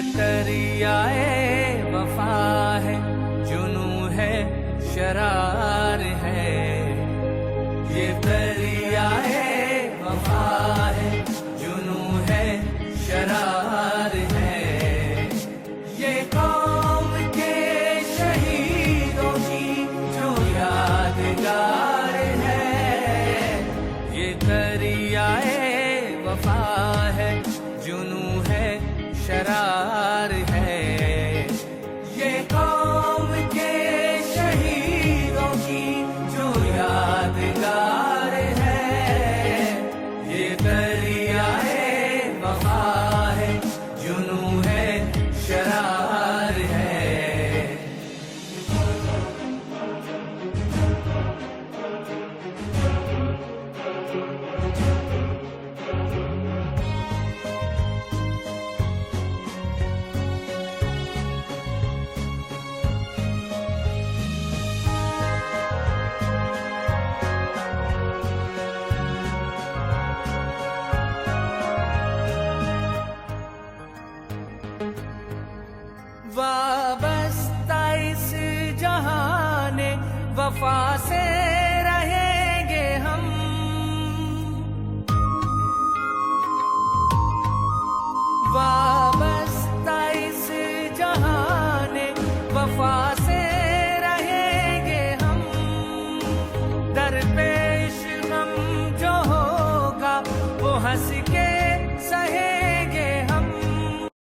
दरियाए वफा है, जुनू है, शरार है। ये दरियाए वफा है, जुनू है, शरार है। ये कौम के शहीदों की जो यादगार है। ये दरियाए वफा है, जुनू है, शरार है। ये कौम के शहीदों की जो यादगार है। ये दरियाए वफा है, जुनू है, शरार है। वाबस्ता इस जहाने वफा से रहेंगे हम। वाबस्ता इस जहाने वफा से रहेंगे हम। दरपेश गम जो होगा वो हंस के सहे